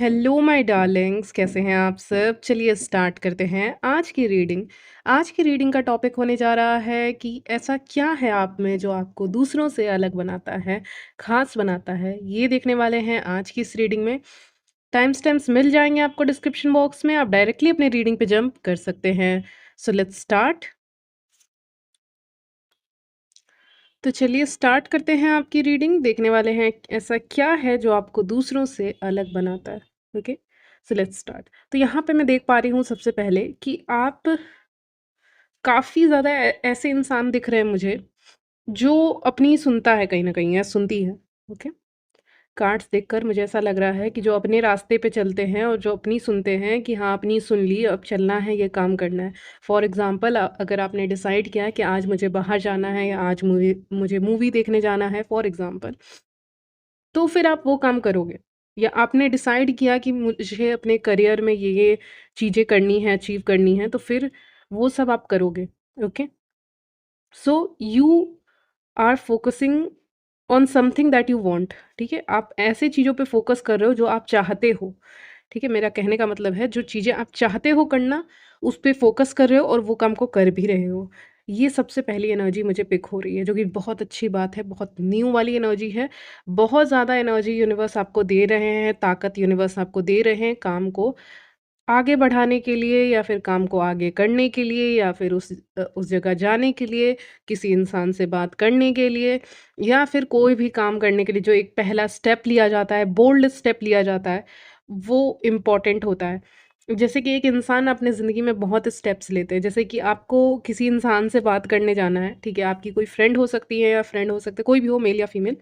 Hello my Darling's, कैसे हैं आप सब? चलिए स्टार्ट करते हैं आज की रीडिंग का टॉपिक होने जा रहा है कि ऐसा क्या है आप में जो आपको दूसरों से अलग बनाता है, खास बनाता है। ये देखने वाले हैं आज की इस रीडिंग में। टाइम स्टैम्प्स मिल जाएंगे आपको डिस्क्रिप्शन बॉक्स में, आप डायरेक्टली अपने रीडिंग पे जंप कर सकते हैं। So let's start. तो चलिए स्टार्ट करते हैं आपकी रीडिंग। देखने वाले हैं ऐसा क्या है जो आपको दूसरों से अलग बनाता है। Okay, so let's start. तो यहाँ पे मैं देख पा रही हूँ सबसे पहले कि आप काफ़ी ज़्यादा ऐसे इंसान दिख रहे हैं मुझे जो अपनी सुनता है कहीं ना कहीं, या सुनती है। ओके, कार्ड्स देखकर मुझे ऐसा लग रहा है कि जो अपने रास्ते पे चलते हैं और जो अपनी सुनते हैं कि हाँ अपनी सुन ली, अब चलना है, ये काम करना है। फॉर एग्जांपल, अगर आपने डिसाइड किया है कि आज मुझे बाहर जाना है या आज मुझे मूवी देखने जाना है फॉर एग्जांपल, तो फिर आप वो काम करोगे। या आपने डिसाइड किया कि मुझे अपने करियर में ये चीज़ें करनी है, अचीव करनी है, तो फिर वो सब आप करोगे। Okay, so you are focusing on something that you want. ठीक है, आप ऐसे चीज़ों पे फोकस कर रहे हो जो आप चाहते हो। ठीक है, मेरा कहने का मतलब है जो चीज़ें आप चाहते हो करना, उस पे फोकस कर रहे हो और वो काम को कर भी रहे हो। ये सबसे पहली एनर्जी मुझे पिक हो रही है, जो कि बहुत अच्छी बात है, बहुत न्यू वाली एनर्जी है। बहुत ज़्यादा एनर्जी यूनिवर्स आपको दे रहे हैं, ताकत यूनिवर्स आपको दे रहे हैं काम को आगे बढ़ाने के लिए, या फिर काम को आगे करने के लिए, या फिर उस जगह जाने के लिए, किसी इंसान से बात करने के लिए, या फिर कोई भी काम करने के लिए जो एक पहला स्टेप लिया जाता है, बोल्ड स्टेप लिया जाता है, वो इम्पोर्टेंट होता है। जैसे कि एक इंसान अपने ज़िंदगी में बहुत स्टेप्स लेते हैं। जैसे कि आपको किसी इंसान से बात करने जाना है, ठीक है? आपकी कोई फ्रेंड हो सकती है या फ्रेंड हो सकते हैं, कोई भी हो, मेल या फीमेल।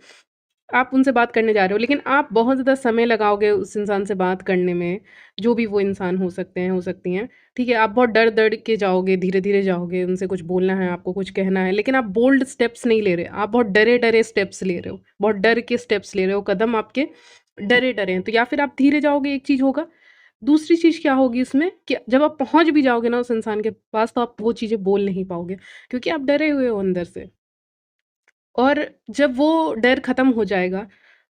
आप उनसे बात करने जा रहे हो, लेकिन आप बहुत ज़्यादा समय लगाओगे उस इंसान से बात करने में, जो भी वो इंसान हो सकते हैं, हो सकती हैं, ठीक है? आप बहुत डर-डर के जाओगे, धीरे-धीरे जाओगे, उनसे कुछ बोलना है, आपको कुछ कहना है, लेकिन आप बोल्ड स्टेप्स नहीं ले रहे, आप बहुत डरे-डरे स्टेप्स ले रहे हो, बहुत डर के स्टेप्स ले रहे हो, कदम आपके डरे-डरे हैं। तो या फिर आप धीरे जाओगे, एक चीज़ होगा। दूसरी चीज़ क्या होगी इसमें कि जब आप पहुँच भी जाओगे ना उस इंसान के पास, तो आप वो चीज़ें बोल नहीं पाओगे, क्योंकि आप डरे हुए हो अंदर से। और जब वो डर खत्म हो जाएगा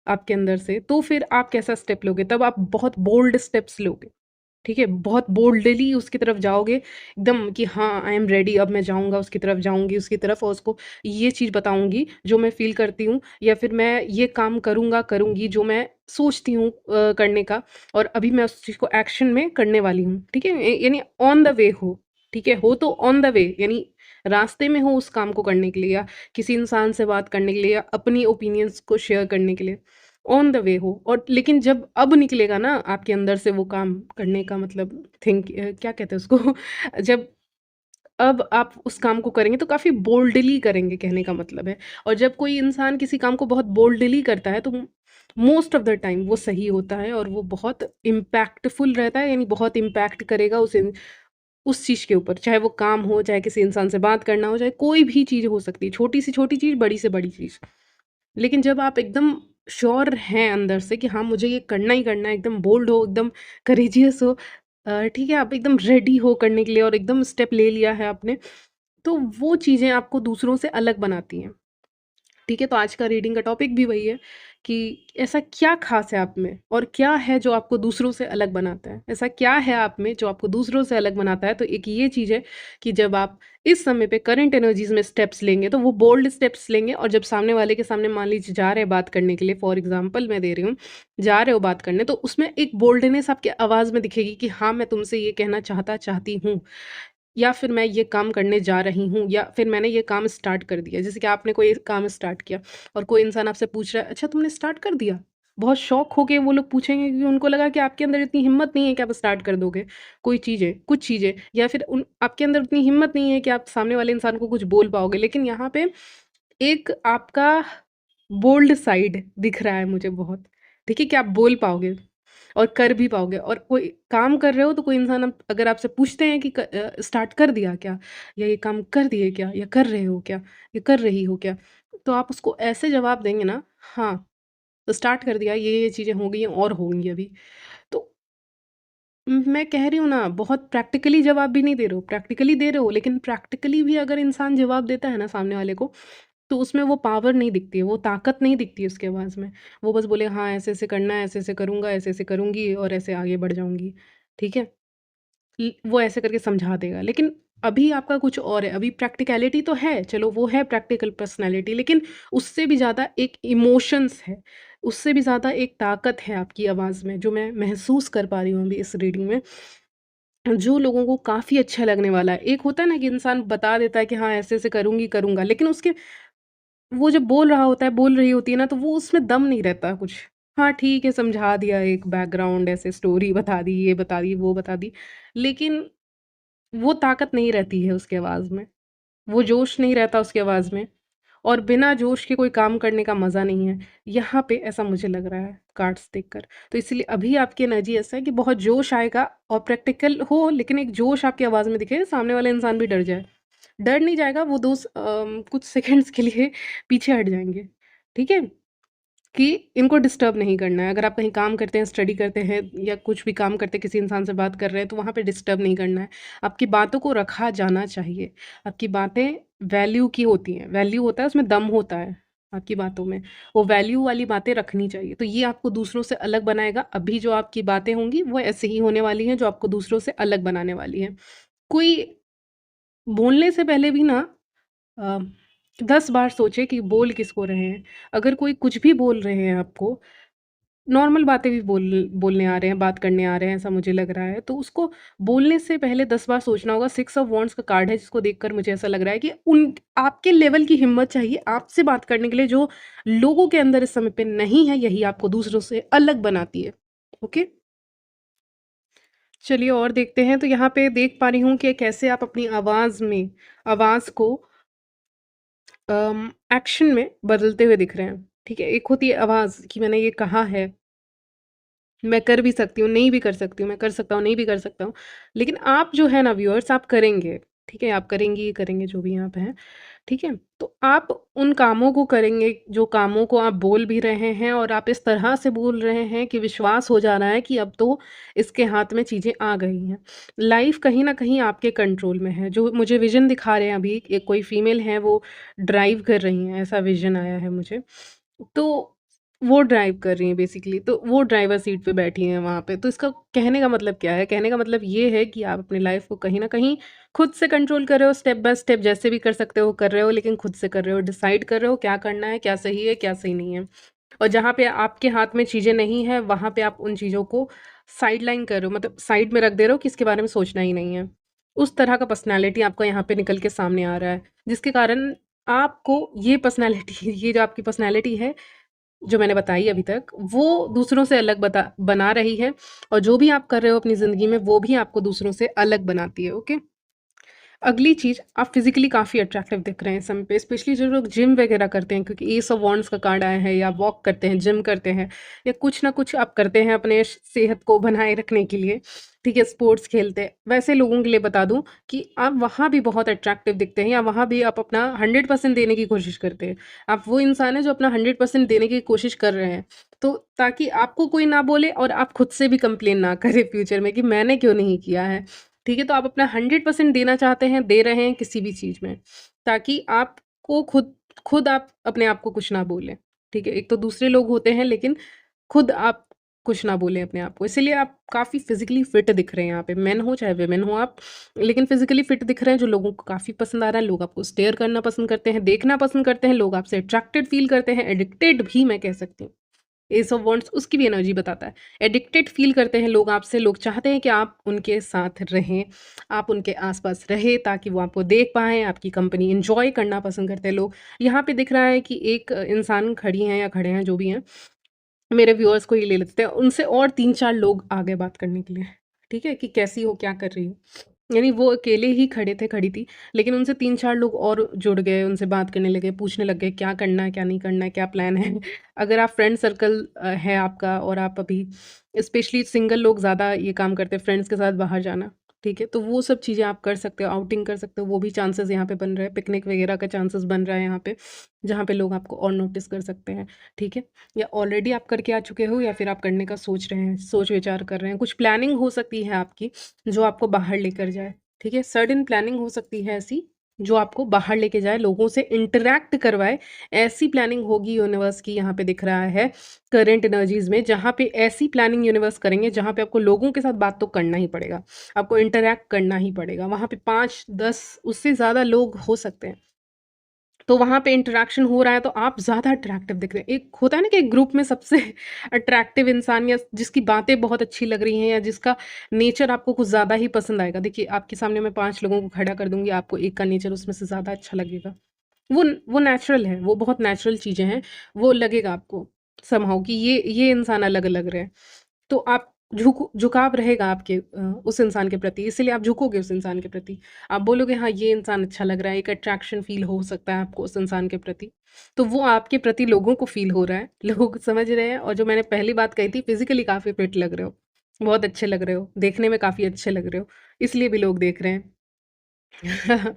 आपके अंदर से, तो फिर आप कैसा स्टेप लोगे? तब आप बहुत बोल्ड स्टेप्स लोगे, ठीक है? बहुत बोल्डली उसकी तरफ जाओगे, एकदम कि हाँ, आई एम रेडी, अब मैं जाऊँगा उसकी तरफ, जाऊँगी उसकी तरफ और उसको ये चीज़ बताऊँगी जो मैं फ़ील करती हूँ, या फिर मैं ये काम करूँगा, करूँगी जो मैं सोचती हूँ करने का, और अभी मैं उस चीज़ को एक्शन में करने वाली हूँ, ठीक है? यानी ऑन द वे हो, ठीक है? हो तो ऑन द वे, यानी रास्ते में हो उस काम को करने के लिए, या किसी इंसान से बात करने के लिए, या अपनी ओपिनियंस को शेयर करने के लिए, ऑन द वे हो। और लेकिन जब अब निकलेगा ना आपके अंदर से वो काम करने का मतलब, क्या कहते हैं उसको जब अब आप उस काम को करेंगे तो काफ़ी बोल्डली करेंगे, कहने का मतलब है। और जब कोई इंसान किसी काम को बहुत बोल्डली करता है, तो मोस्ट ऑफ द टाइम वो सही होता है और वो बहुत इम्पैक्टफुल रहता है, यानी बहुत इम्पैक्ट करेगा उस चीज़ के ऊपर, चाहे वो काम हो, चाहे किसी इंसान से बात करना हो, चाहे कोई भी चीज़ हो सकती है, छोटी से छोटी चीज़, बड़ी से बड़ी चीज़। लेकिन जब आप एकदम श्योर हैं अंदर से कि हाँ मुझे ये करना ही करना है, एकदम बोल्ड हो, एकदम करेजियस हो, ठीक है, आप एकदम रेडी हो करने के लिए और एकदम स्टेप ले लिया है आपने, तो वो चीज़ें आपको दूसरों से अलग बनाती हैं। ठीक है, तो आज का रीडिंग का टॉपिक भी वही है कि ऐसा क्या खास है आप में, और क्या है जो आपको दूसरों से अलग बनाता है। ऐसा क्या है आप में जो आपको दूसरों से अलग बनाता है? तो एक ये चीज़ है कि जब आप इस समय पे करंट एनर्जीज में स्टेप्स लेंगे, तो वो बोल्ड स्टेप्स लेंगे, और जब सामने वाले के सामने मान लीजिए जा रहे हैं बात करने के लिए, फॉर एग्जाम्पल मैं दे रही हूँ, जा रहे हो बात करने, तो उसमें एक बोल्डनेस आपकी आवाज़ में दिखेगी कि हाँ मैं तुमसे ये कहना चाहती हूँ, या फिर मैं ये काम करने जा रही हूँ, या फिर मैंने ये काम स्टार्ट कर दिया। जैसे कि आपने कोई काम स्टार्ट किया और कोई इंसान आपसे पूछ रहा है, अच्छा तुमने स्टार्ट कर दिया? बहुत शॉक होके वो लोग पूछेंगे, क्योंकि उनको लगा कि आपके अंदर इतनी हिम्मत नहीं है कि आप स्टार्ट कर दोगे कोई चीज़ें, कुछ चीज़ें, या फिर उन आपके अंदर उतनी हिम्मत नहीं है कि आप सामने वाले इंसान को कुछ बोल पाओगे। लेकिन यहाँ पे एक आपका बोल्ड साइड दिख रहा है मुझे बहुत, ठीक है? कि आप बोल पाओगे और कर भी पाओगे। और कोई काम कर रहे हो तो कोई इंसान अगर आपसे पूछते हैं कि स्टार्ट कर दिया क्या, या ये काम कर दिए क्या, या कर रहे हो क्या, या कर रही हो क्या, तो आप उसको ऐसे जवाब देंगे ना, हाँ तो स्टार्ट कर दिया, ये चीज़ें हो गई हैं और होंगी अभी। तो मैं कह रही हूँ ना, बहुत प्रैक्टिकली जवाब भी नहीं दे रहे हो, प्रैक्टिकली दे रहे हो, लेकिन प्रैक्टिकली भी अगर इंसान जवाब देता है ना सामने वाले को, तो उसमें वो पावर नहीं दिखती है, वो ताकत नहीं दिखती है उसकी आवाज़ में। वो बस बोले हाँ, ऐसे-ऐसे करना है, ऐसे-ऐसे करूँगा, ऐसे-ऐसे करूँगी और ऐसे आगे बढ़ जाऊँगी, ठीक है? वो ऐसे करके समझा देगा। लेकिन अभी आपका कुछ और है, अभी प्रैक्टिकैलिटी तो है, चलो वो है प्रैक्टिकल पर्सनैलिटी, लेकिन उससे भी ज़्यादा एक इमोशंस है, उससे भी ज़्यादा एक ताकत है आपकी आवाज़ में, जो मैं महसूस कर पा रही हूँ अभी इस रीडिंग में, जो लोगों को काफ़ी अच्छा लगने वाला है। एक होता है ना कि इंसान बता देता है कि हाँ, ऐसे-ऐसे करूँगी, करूँगा, लेकिन उसके वो जब बोल रहा होता है, बोल रही होती है ना, तो वो उसमें दम नहीं रहता कुछ। हाँ, ठीक है, समझा दिया, एक बैकग्राउंड ऐसे स्टोरी बता दी, ये बता दी, वो बता दी, लेकिन वो ताकत नहीं रहती है उसकी आवाज़ में, वो जोश नहीं रहता उसकी आवाज़ में, और बिना जोश के कोई काम करने का मज़ा नहीं है। यहाँ पे ऐसा मुझे लग रहा है कार्ड्स देखकर। तो इसलिए अभी आपकी एनर्जी ऐसा है कि बहुत जोश आएगा और प्रैक्टिकल हो, लेकिन एक जोश आपकी आवाज़ में दिखे, सामने वाला इंसान भी डर जाए। डर नहीं जाएगा, वो कुछ सेकंड्स के लिए पीछे हट जाएँगे, ठीक है? कि इनको डिस्टर्ब नहीं करना है। अगर आप कहीं काम करते हैं, स्टडी करते हैं या कुछ भी काम करते हैं, किसी इंसान से बात कर रहे हैं, तो वहाँ पे डिस्टर्ब नहीं करना है। आपकी बातों को रखा जाना चाहिए। आपकी बातें वैल्यू की होती हैं। वैल्यू होता है, उसमें दम होता है आपकी बातों में। वो वैल्यू वाली बातें रखनी चाहिए। तो ये आपको दूसरों से अलग बनाएगा। अभी जो आपकी बातें होंगी, वो ऐसे ही होने वाली हैं, जो आपको दूसरों से अलग बनाने वाली हैं। कोई बोलने से पहले भी ना अ, 10 बार सोचें कि बोल किसको रहे हैं। अगर कोई कुछ भी बोल रहे हैं आपको, नॉर्मल बातें भी बोलने आ रहे हैं, बात करने आ रहे हैं, ऐसा मुझे लग रहा है, तो उसको बोलने से पहले 10 बार सोचना होगा। 6 ऑफ वांड्स का कार्ड है, जिसको देखकर मुझे ऐसा लग रहा है कि उन आपके लेवल की हिम्मत चाहिए आपसे बात करने के लिए, जो लोगों के अंदर इस समय पे नहीं है, यही आपको दूसरों से अलग बनाती है। ओके? चलिए और देखते हैं। तो यहाँ पे देख पा रही हूँ कि कैसे आप अपनी आवाज़ को एक्शन में बदलते हुए दिख रहे हैं, ठीक है? एक होती है आवाज़ कि मैंने ये कहा है, मैं कर भी सकती हूँ, नहीं भी कर सकती हूँ, मैं कर सकता हूँ, नहीं भी कर सकता हूँ। लेकिन आप जो है ना व्यूअर्स, आप करेंगे, ठीक है? आप करेंगी, करेंगे जो भी यहाँ पे हैं, ठीक है? तो आप उन कामों को करेंगे, जो कामों को आप बोल भी रहे हैं, और आप इस तरह से बोल रहे हैं कि विश्वास हो जा रहा है कि अब तो इसके हाथ में चीज़ें आ गई हैं। लाइफ़ कहीं न कहीं आपके कंट्रोल में है। जो मुझे विज़न दिखा रहे हैं अभी, एक कोई फीमेल है, वो ड्राइव कर रही हैं, ऐसा विज़न आया है मुझे। तो वो ड्राइव कर रही हैं बेसिकली, तो वो ड्राइवर सीट पे बैठी हैं वहाँ पे। तो इसका कहने का मतलब क्या है? कहने का मतलब ये है कि आप अपनी लाइफ़ को कहीं न कहीं खुद से कंट्रोल कर रहे हो, स्टेप बाय स्टेप जैसे भी कर सकते हो कर रहे हो, लेकिन खुद से कर रहे हो, डिसाइड कर रहे हो क्या करना है, क्या सही नहीं है। और जहाँ पे आपके हाथ में चीज़ें नहीं हैं, वहाँ पे आप उन चीज़ों को साइडलाइन कर रहे हो, मतलब साइड में रख दे रहे हो कि इसके बारे में सोचना ही नहीं है। उस तरह का पर्सनैलिटी आपका यहाँ पे निकल के सामने आ रहा है, जिसके कारण आपको ये पर्सनैलिटी ये जो आपकी पर्सनैलिटी है, जो मैंने बताई अभी तक, वो दूसरों से अलग बना रही है, और जो भी आप कर रहे हो अपनी ज़िंदगी में, वो भी आपको दूसरों से अलग बनाती है, ओके? अगली चीज़, आप फिज़िकली काफ़ी अट्रैक्टिव दिख रहे हैं इस समय पे, स्पेशली जो लोग जिम वगैरह करते हैं, क्योंकि एस ऑफ वांड्स का कार्ड आया है, या वॉक करते हैं, जिम करते हैं, या कुछ ना कुछ आप करते हैं अपने सेहत को बनाए रखने के लिए, ठीक है? स्पोर्ट्स खेलते हैं, वैसे लोगों के लिए बता दूं कि आप वहाँ भी बहुत अट्रैक्टिव दिखते हैं, या वहाँ भी आप अपना 100% देने की कोशिश करते हैं। आप वो इंसान है जो अपना 100% देने की कोशिश कर रहे हैं, तो ताकि आपको कोई ना बोले और आप खुद से भी कंप्लेन ना करें फ्यूचर में कि मैंने क्यों नहीं किया है। ठीक है? तो आप अपना 100% देना चाहते हैं, दे रहे हैं किसी भी चीज़ में, ताकि आपको खुद खुद आप अपने आप को कुछ ना बोलें, ठीक है? एक तो दूसरे लोग होते हैं, लेकिन खुद आप कुछ ना बोलें अपने आप को। इसीलिए आप काफ़ी फिज़िकली फिट दिख रहे हैं यहाँ पे, मेन हो चाहे वुमेन हो आप, लेकिन फिज़िकली फिट दिख रहे हैं, जो लोगों को काफ़ी पसंद आ रहा है। लोग आपको स्टेयर करना पसंद करते हैं, देखना पसंद करते हैं, लोग आपसे अट्रैक्टेड फ़ील करते हैं, एडिक्टेड भी मैं कह सकती हूँ। एस ऑफ वांड्स उसकी भी एनर्जी बताता है। एडिक्टेड फ़ील करते हैं लोग आपसे, लोग चाहते हैं कि आप उनके साथ रहें, आप उनके आस-पास रहें, ताकि वो आपको देख पाएँ, आपकी कंपनी एन्जॉय करना पसंद करते हैं लोग। यहाँ पे दिख रहा है कि एक इंसान खड़ी हैं या खड़े हैं, जो भी हैं, मेरे व्यूअर्स को ही ले लेते हैं, उनसे और 3-4 लोग आ गए बात करने के लिए, ठीक है? कि कैसी हो, क्या कर रही हो? यानी वो अकेले ही खड़े थे, खड़ी थी, लेकिन उनसे 3-4 लोग और जुड़ गए, उनसे बात करने लगे, पूछने लग गए क्या करना है, क्या नहीं करना है, क्या प्लान है? अगर आप फ्रेंड सर्कल है आपका, और आप अभी स्पेशली सिंगल लोग ज़्यादा ये काम करते हैं, फ्रेंड्स के साथ बाहर जाना, ठीक है? तो वो सब चीज़ें आप कर सकते हो, आउटिंग कर सकते हो, वो भी चांसेस यहाँ पे बन रहे हैं, पिकनिक वगैरह का चांसेस बन रहा है यहाँ पे, जहाँ पे लोग आपको और नोटिस कर सकते हैं, ठीक है? या ऑलरेडी आप करके आ चुके हो, या फिर आप करने का सोच रहे हैं, सोच विचार कर रहे हैं, कुछ प्लानिंग हो सकती है आपकी, जो आपको बाहर लेकर जाए, ठीक है? सर्टेन प्लानिंग हो सकती है ऐसी, जो आपको बाहर लेके जाए, लोगों से इंटरैक्ट करवाए, ऐसी प्लानिंग होगी यूनिवर्स की। यहाँ पे दिख रहा है करंट एनर्जीज़ में, जहाँ पे ऐसी प्लानिंग यूनिवर्स करेंगे, जहाँ पे आपको लोगों के साथ बात तो करना ही पड़ेगा, आपको इंटरैक्ट करना ही पड़ेगा। वहाँ पे 5-10 उससे ज़्यादा लोग हो सकते हैं। तो वहाँ पे इंटरैक्शन हो रहा है तो आप ज़्यादा अट्रैक्टिव दिख रहे हैं। एक होता है ना कि एक ग्रुप में सबसे अट्रैक्टिव इंसान, या जिसकी बातें बहुत अच्छी लग रही हैं, या जिसका नेचर आपको कुछ ज़्यादा ही पसंद आएगा। देखिए, आपके सामने मैं 5 लोगों को खड़ा कर दूँगी, आपको एक का नेचर उसमें से ज़्यादा अच्छा लगेगा। वो नेचुरल है, वो बहुत नेचुरल चीज़ें हैं, वो लगेगा आपको समहाउ कि ये इंसान अलग लग रहे हैं। तो आप झुकाव रहेगा आपके उस इंसान के प्रति, इसीलिए आप झुकोगे उस इंसान के प्रति। आप बोलोगे हाँ, ये इंसान अच्छा लग रहा है, एक अट्रैक्शन फ़ील हो सकता है आपको उस इंसान के प्रति। तो वो आपके प्रति लोगों को फ़ील हो रहा है, लोग समझ रहे हैं। और जो मैंने पहली बात कही थी, फिज़िकली काफ़ी फिट लग रहे हो, बहुत अच्छे लग रहे हो, देखने में काफ़ी अच्छे लग रहे हो, इसलिए भी लोग देख रहे हैं।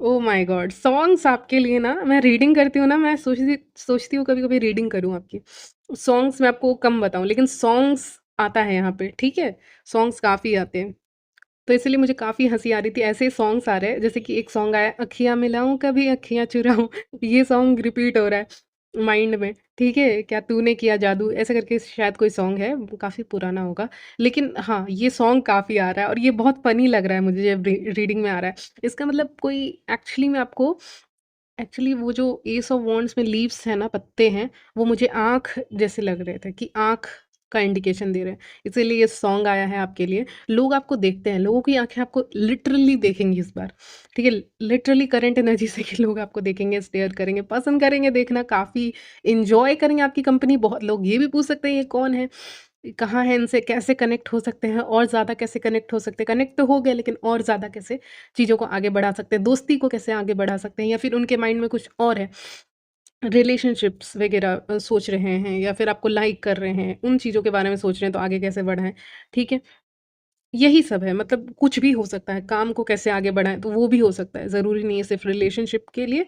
Oh my God! सॉन्ग्स आपके लिए ना, मैं रीडिंग करती हूँ ना, मैं सोचती हूँ कभी-कभी रीडिंग करूँ आपकी। सॉन्ग्स मैं आपको कम बताऊँ, लेकिन सॉन्ग्स आता है यहाँ पे, ठीक है? सॉन्ग्स काफ़ी आते हैं। तो इसलिए मुझे काफ़ी हँसी आ रही थी। ऐसे सॉन्ग्स आ रहे हैं, जैसे कि एक सॉन्ग आया, अखियाँ मिलाऊँ कभी अखियाँ चुराऊँ, ये सॉन्ग रिपीट हो रहा है माइंड में, ठीक है? क्या तूने किया जादू, ऐसे करके शायद कोई सॉन्ग है, काफ़ी पुराना होगा। लेकिन हाँ, ये सॉन्ग काफ़ी आ रहा है और ये बहुत फ़नी लग रहा है मुझे जब रीडिंग में आ रहा है। इसका मतलब कोई एक्चुअली में आपको, एक्चुअली वो जो एस ऑफ वॉन्ड्स में लीव्स हैं ना, पत्ते हैं, वो मुझे आँख जैसे लग रहे थे कि आँख का इंडिकेशन दे रहे हैं। इसीलिए ये सॉन्ग आया है आपके लिए। लोग आपको देखते हैं, लोगों की आँखें आपको लिटरली देखेंगी इस बार, ठीक है? लिटरली करंट एनर्जी से कि लोग आपको देखेंगे, स्टेयर करेंगे, पसंद करेंगे देखना, काफ़ी एन्जॉय करेंगे आपकी कंपनी। बहुत लोग ये भी पूछ सकते हैं ये कौन है? कहाँ है, इनसे कैसे कनेक्ट हो सकते हैं, और ज़्यादा कैसे कनेक्ट हो सकते हैं? कनेक्ट तो हो गए, लेकिन और ज़्यादा कैसे चीज़ों को आगे बढ़ा सकते हैं, दोस्ती को कैसे आगे बढ़ा सकते हैं, या फिर उनके माइंड में कुछ और है, रिलेशनशिप्स वगैरह सोच रहे हैं, या फिर आपको लाइक कर रहे हैं, उन चीज़ों के बारे में सोच रहे हैं तो आगे कैसे बढ़ाएँ, ठीक है? यही सब है, मतलब कुछ भी हो सकता है, काम को कैसे आगे बढ़ाएँ तो वो भी हो सकता है, ज़रूरी नहीं है सिर्फ़ रिलेशनशिप के लिए,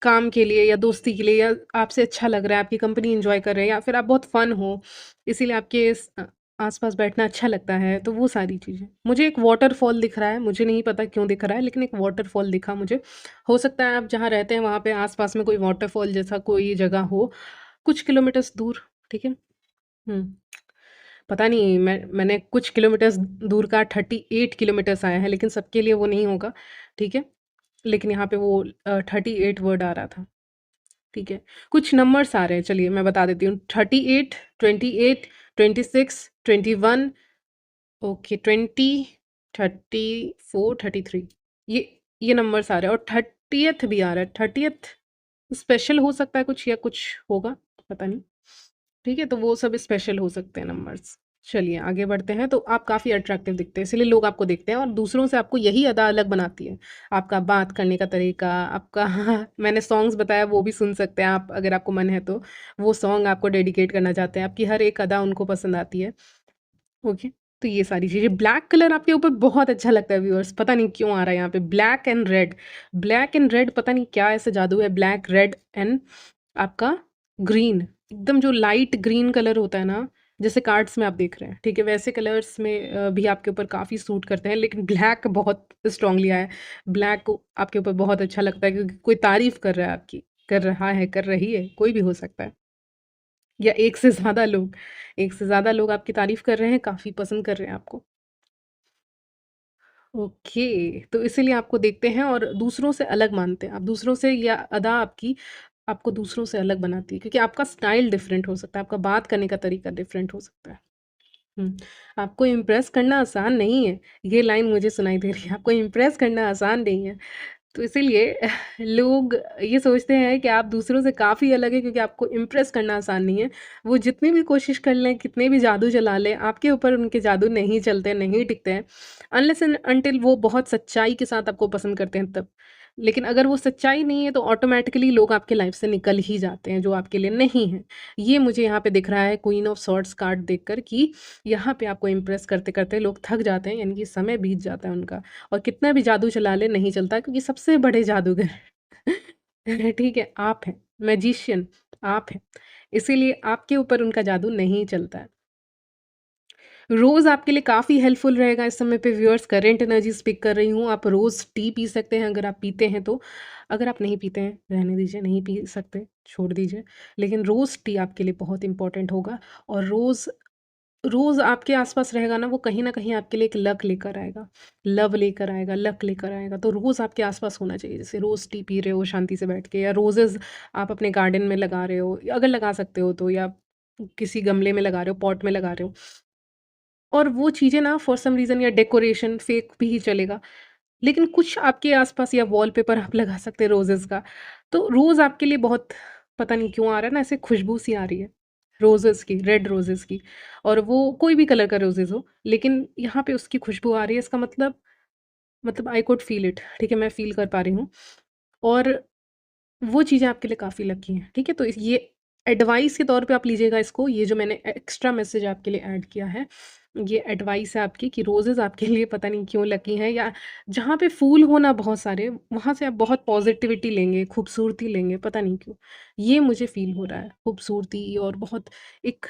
काम के लिए या दोस्ती के लिए, या आपसे अच्छा लग रहा है, आपकी कंपनी एन्जॉय कर रहे हैं, या फिर आप बहुत फ़न हो, इसीलिए आपके आस-पास बैठना अच्छा लगता है, तो वो सारी चीज़ें। मुझे एक वॉटरफॉल दिख रहा है, मुझे नहीं पता क्यों दिख रहा है, लेकिन एक वॉटरफॉल दिखा मुझे। हो सकता है आप जहाँ रहते हैं वहाँ पे आस-पास में कोई वॉटरफॉल जैसा कोई जगह हो, कुछ किलोमीटर्स दूर, ठीक है? हुँ। पता नहीं, मैंने कुछ किलोमीटर्स दूर का 38 किलोमीटर्स आया है, लेकिन सबके लिए वो नहीं होगा, ठीक है? लेकिन यहाँ पे वो 38 वर्ड आ रहा था। ठीक है। कुछ नंबर्स आ रहे हैं, चलिए मैं बता देती हूँ। 38, 28, 26, 21, ओके, 20, 34, 33, ये ये नंबर्स आ रहे हैं, और 30th भी आ रहा है। 30th स्पेशल हो सकता है कुछ, या कुछ होगा, पता नहीं। ठीक है, तो वो सब स्पेशल हो सकते हैं नंबर्स। चलिए आगे बढ़ते हैं। तो आप काफ़ी अट्रैक्टिव दिखते हैं, इसलिए लोग आपको देखते हैं, और दूसरों से आपको यही अदा अलग बनाती है। आपका बात करने का तरीका, आपका मैंने सॉन्ग्स बताया, वो भी सुन सकते हैं आप अगर आपको मन है तो। वो सॉन्ग आपको डेडिकेट करना चाहते हैं, आपकी हर एक अदा उनको पसंद आती है। ओके, तो ये सारी चीज़ें। ब्लैक कलर आपके ऊपर बहुत अच्छा लगता है व्यूअर्स, पता नहीं क्यों आ रहा है यहाँ पे black and red. Black and red, पता नहीं क्या ऐसे जादू है, ब्लैक, रेड एंड आपका ग्रीन, एकदम जो लाइट ग्रीन कलर होता है ना, जैसे कार्ड्स में आप देख रहे हैं, ठीक है? वैसे कलर्स में भी आपके ऊपर काफ़ी सूट करते हैं, लेकिन ब्लैक बहुत स्ट्रांगली आया है। ब्लैक को आपके ऊपर बहुत अच्छा लगता है, क्योंकि कोई तारीफ़ कर रहा है आपकी, कर रहा है, कर रही है, कोई भी हो सकता है, या एक से ज़्यादा लोग आपकी तारीफ़ कर रहे हैं, काफ़ी पसंद कर रहे हैं आपको। ओके, तो इसीलिए आपको देखते हैं और दूसरों से अलग मानते हैं। आप दूसरों से, या अदा आपकी आपको दूसरों से अलग बनाती है, क्योंकि आपका स्टाइल डिफरेंट हो सकता है, आपका बात करने का तरीका डिफरेंट हो सकता है। हुँ, आपको इम्प्रेस करना आसान नहीं है, ये लाइन मुझे सुनाई दे रही है, आपको इम्प्रेस करना आसान नहीं है। तो इसीलिए लोग ये सोचते हैं कि आप दूसरों से काफ़ी अलग हैं, क्योंकि आपको इम्प्रेस करना आसान नहीं है। वो जितनी भी कोशिश कर लें, कितने भी जादू चला लें, आपके ऊपर उनके जादू नहीं चलते, नहीं टिकते हैं। अनलेस एंड अनटिल वो बहुत सच्चाई के साथ आपको पसंद करते हैं तब। लेकिन अगर वो सच्चाई नहीं है, तो ऑटोमैटिकली लोग आपके लाइफ़ से निकल ही जाते हैं, जो आपके लिए नहीं है। ये मुझे यहाँ पे दिख रहा है क्वीन ऑफ सॉर्ड्स कार्ड देखकर, कि यहाँ पे आपको इम्प्रेस करते-करते लोग थक जाते हैं, यानी कि समय बीत जाता है उनका। और कितना भी जादू चला ले, नहीं चलता, क्योंकि सबसे बड़े जादूगर ठीक है, आप हैं, मैजिशियन आप हैं। इसीलिए आपके ऊपर उनका जादू नहीं चलता है। रोज़ आपके लिए काफ़ी हेल्पफुल रहेगा इस समय पे व्यूअर्स, करंट एनर्जी स्पीक कर रही हूँ। आप रोज़ टी पी सकते हैं अगर आप पीते हैं तो। अगर आप नहीं पीते हैं, रहने दीजिए, नहीं पी सकते, छोड़ दीजिए। लेकिन रोज़ टी आपके लिए बहुत इम्पोर्टेंट होगा और रोज़ रोज़ आपके आस-पास रहेगा ना, वो कहीं न कहीं आपके लिए एक लक लेकर आएगा, लव लेकर आएगा, लक लेकर आएगा। तो रोज़ आपके आस-पास होना चाहिए। जैसे रोज़ टी पी रहे हो शांति से बैठ के, या रोज़ेज़ आप अपने गार्डन में लगा रहे हो, अगर लगा सकते हो तो, या किसी गमले में लगा रहे हो, पॉट में लगा रहे हो। और वो चीज़ें ना फॉर सम रीज़न, या डेकोरेशन फेक भी चलेगा, लेकिन कुछ आपके आस-पास या वॉलपेपर आप लगा सकते हैं रोज़ेज़ का। तो रोज़ आपके लिए बहुत, पता नहीं क्यों आ रहा है ना, ऐसे खुशबू सी आ रही है, रोज़ेज़ की, रेड रोज़ेज़ की, और वो कोई भी कलर का रोज़ेज़ हो, लेकिन यहाँ पे उसकी खुशबू आ रही है, इसका मतलब आई कुड फ़ील इट, ठीक है? मैं फ़ील कर पा रही हूँ, और वो चीज़ें आपके लिए काफ़ी लकी हैं, ठीक है? तो इस ये एडवाइस के तौर पे आप लीजिएगा इसको, ये जो मैंने एक्स्ट्रा मैसेज आपके लिए ऐड किया है, ये एडवाइस है आपकी कि रोज़ेज़ आपके लिए पता नहीं क्यों लकी हैं, या जहाँ पे फूल हो ना बहुत सारे, वहाँ से आप बहुत पॉज़िटिविटी लेंगे, खूबसूरती लेंगे, पता नहीं क्यों। ये मुझे फ़ील हो रहा है, खूबसूरती, और बहुत एक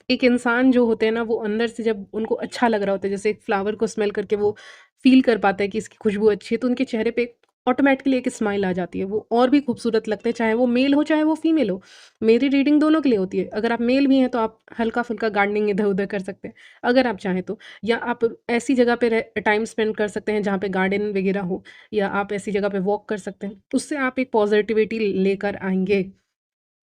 एक इंसान जो होते हैं ना, वो अंदर से जब उनको अच्छा लग रहा होता है, जैसे एक फ्लावर को स्मेल करके वो फ़ील कर पाता है कि इसकी खुशबू अच्छी है, तो उनके चेहरे पे ऑटोमैटिकली एक स्माइल आ जाती है। वो और भी खूबसूरत लगते हैं, चाहे वो मेल हो, चाहे वो फीमेल हो। मेरी रीडिंग दोनों के लिए होती है। अगर आप मेल भी हैं, तो आप हल्का-फुल्का गार्डनिंग इधर-उधर कर सकते हैं, अगर आप चाहें तो। या आप ऐसी जगह पे टाइम स्पेंड कर सकते हैं, जहाँ पे गार्डन वगैरह हो, या आप ऐसी जगह पे वॉक कर सकते हैं। उससे आप एक पॉज़िटिविटी लेकर आएँगे।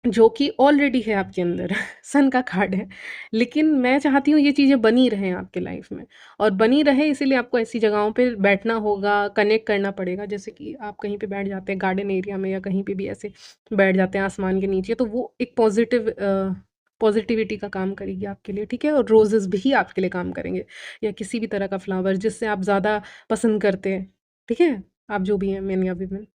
जो कि ऑलरेडी है आपके अंदर सन का कार्ड है। लेकिन मैं चाहती हूँ ये चीज़ें बनी रहें आपके लाइफ़ में, और बनी रहे इसीलिए आपको ऐसी जगहों पे बैठना होगा, कनेक्ट करना पड़ेगा। जैसे कि आप कहीं पे बैठ जाते हैं गार्डन एरिया में, या कहीं पे भी ऐसे बैठ जाते हैं आसमान के नीचे, तो वो एक पॉज़िटिविटी का काम करेगी आपके लिए, ठीक है? और रोज़ेज़ भी आपके लिए काम करेंगे, या किसी भी तरह का फ्लावर जिससे आप ज़्यादा पसंद करते हैं, ठीक है? आप जो भी हैं, मेन या वीमेन।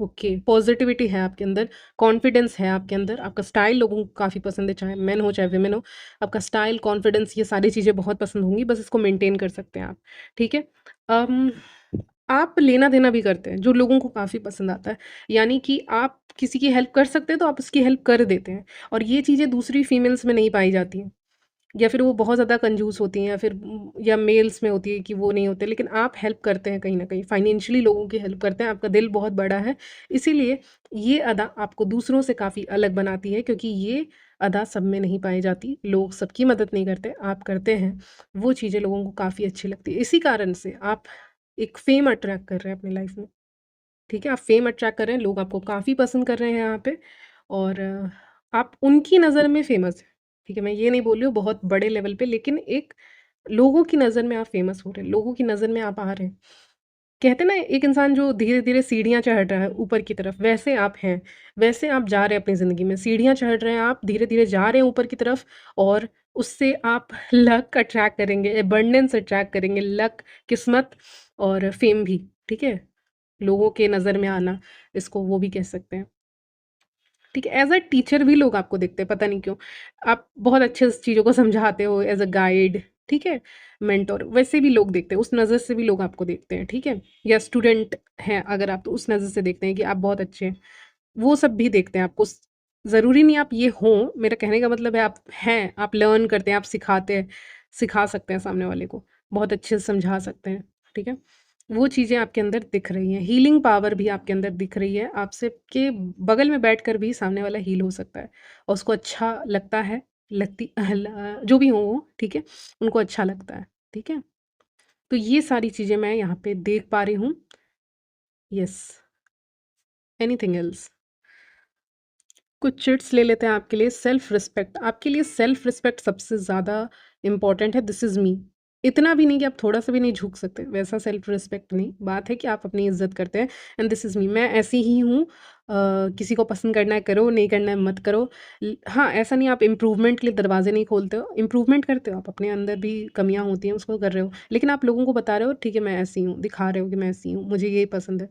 ओके, पॉज़िटिविटी है आपके अंदर, कॉन्फिडेंस है आपके अंदर, आपका स्टाइल लोगों को काफ़ी पसंद है, चाहे मेन हो, चाहे वुमेन हो। आपका स्टाइल, कॉन्फिडेंस, ये सारी चीज़ें बहुत पसंद होंगी, बस इसको मेंटेन कर सकते हैं आप, ठीक है? अम, आप लेना-देना भी करते हैं, जो लोगों को काफ़ी पसंद आता है। यानी कि आप किसी की हेल्प कर सकते हैं, तो आप उसकी हेल्प कर देते हैं, और ये चीज़ें दूसरी फीमेल्स में नहीं पाई जाती हैं। या फिर वो बहुत ज़्यादा कंजूस होती हैं, या फिर या मेल्स में होती है कि वो नहीं होते, लेकिन आप हेल्प करते हैं कहीं न कहीं, फाइनेंशियली लोगों की हेल्प करते हैं, आपका दिल बहुत बड़ा है। इसीलिए ये अदा आपको दूसरों से काफ़ी अलग बनाती है, क्योंकि ये अदा सब में नहीं पाई जाती। लोग सबकी मदद नहीं करते, आप करते हैं। वो चीज़ें लोगों को काफ़ी अच्छी लगती है। इसी कारण से आप एक फ़ेम अट्रैक्ट कर रहे हैं अपनी लाइफ़ में, ठीक है? आप फ़ेम अट्रैक्ट कर रहे हैं, लोग आपको काफ़ी पसंद कर रहे हैं यहाँ पे, और आप उनकी नज़र में फ़ेमस हैं, ठीक है? मैं ये नहीं बोल रही हूँ बहुत बड़े लेवल पे, लेकिन एक लोगों की नज़र में आप फ़ेमस हो रहे हैं, लोगों की नज़र में आप आ रहे हैं। कहते हैं ना, एक इंसान जो धीरे-धीरे सीढ़ियाँ चढ़ रहा है ऊपर की तरफ, वैसे आप हैं, वैसे आप जा रहे हैं अपनी ज़िंदगी में, सीढ़ियाँ चढ़ रहे हैं आप, धीरे-धीरे जा रहे हैं ऊपर की तरफ, और उससे आप लक अट्रैक्ट करेंगे, अबंडेंस अट्रैक्ट करेंगे, लक, किस्मत, और फ़ेम भी, ठीक है? लोगों के नज़र में आना, इसको वो भी कह सकते हैं। ठीक है, एज़ अ टीचर भी लोग आपको देखते हैं, पता नहीं क्यों। आप बहुत अच्छे से चीज़ों को समझाते हो, एज़ अ गाइड, ठीक है? मेंटर, वैसे भी लोग देखते हैं, उस नज़र से भी लोग आपको देखते हैं, ठीक है? या स्टूडेंट हैं अगर आप, तो उस नज़र से देखते हैं कि आप बहुत अच्छे हैं। वो सब भी देखते हैं आपको। ज़रूरी नहीं आप ये हों, मेरा कहने का मतलब है आप हैं, आप लर्न करते हैं, आप सिखाते हैं, सिखा सकते हैं सामने वाले को, बहुत अच्छे से समझा सकते हैं, ठीक है? वो चीज़ें आपके अंदर दिख रही हैं, हीलिंग पावर भी आपके अंदर दिख रही है, आपसे के बगल में बैठकर भी सामने वाला हील हो सकता है, और उसको अच्छा लगता है, लगती जो भी हो वो, ठीक है? उनको अच्छा लगता है, ठीक है? तो ये सारी चीज़ें मैं यहाँ पे देख पा रही हूँ। Yes, anything else? कुछ चिट्स ले लेते हैं आपके लिए। सेल्फ रिस्पेक्ट, आपके लिए सेल्फ रिस्पेक्ट सबसे ज़्यादा इम्पोर्टेंट है। This is me. इतना भी नहीं कि आप थोड़ा सा भी नहीं झुक सकते, वैसा सेल्फ रिस्पेक्ट नहीं। बात है कि आप अपनी इज्जत करते हैं, एंड दिस इज़ मी। मैं ऐसी ही हूँ। किसी को पसंद करना है करो, नहीं करना है मत करो। हाँ, ऐसा नहीं आप इम्प्रूवमेंट के लिए दरवाजे नहीं खोलते हो, इम्प्रूवमेंट करते हो, आप अपने अंदर भी कमियाँ होती हैं उसको कर रहे हो, लेकिन आप लोगों को बता रहे हो ठीक है मैं ऐसी हूँ, दिखा रहे हो कि मैं ऐसी हूँ, मुझे ये पसंद है।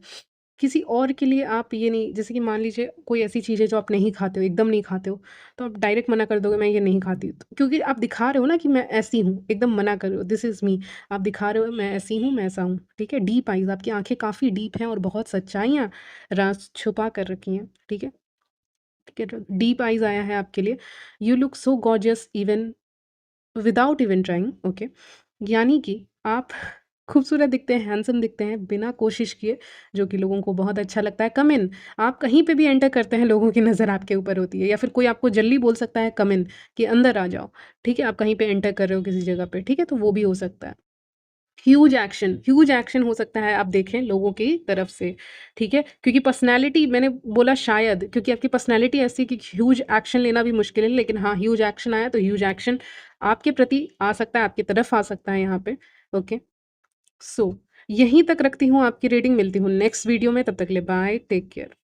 किसी और के लिए आप ये नहीं, जैसे कि मान लीजिए कोई ऐसी चीज़ है जो आप नहीं खाते हो, एकदम नहीं खाते हो, तो आप डायरेक्ट मना कर दोगे मैं ये नहीं खाती। तो क्योंकि आप दिखा रहे हो ना कि मैं ऐसी हूँ, एकदम मना कर रहे हो, दिस इज़ मी। आप दिखा रहे हो मैं ऐसी हूँ, मैं ऐसा हूँ, ठीक है? डीप आइज़, आपकी आँखें काफ़ी डीप हैं और बहुत सच्चाइयाँ राज़ छुपा कर रखी हैं, ठीक है? ठीक है, डीप आइज़ आया है आपके लिए। You look so gorgeous even without even trying, okay. यानी कि आप खूबसूरत दिखते हैं, हैंडसम दिखते हैं बिना कोशिश किए, जो कि लोगों को बहुत अच्छा लगता है। कम इन, आप कहीं पे भी एंटर करते हैं, लोगों की नज़र आपके ऊपर होती है, या फिर कोई आपको जल्दी बोल सकता है कम इन, कि अंदर आ जाओ, ठीक है? आप कहीं पे एंटर कर रहे हो किसी जगह पे, ठीक है? तो वो भी हो सकता है। ह्यूज एक्शन हो सकता है, आप देखें लोगों की तरफ से, ठीक है? क्योंकि पर्सनैलिटी, मैंने बोला शायद, क्योंकि आपकी पर्सनैलिटी ऐसी है कि ह्यूज एक्शन लेना भी मुश्किल है, लेकिन हाँ, ह्यूज एक्शन आया तो ह्यूज एक्शन आपके प्रति आ सकता है, आपकी तरफ आ सकता है यहाँ पे, ओके? सो यहीं तक रखती हूँ आपकी रीडिंग, मिलती हूँ नेक्स्ट वीडियो में, तब तक के लिए बाय, टेक केयर।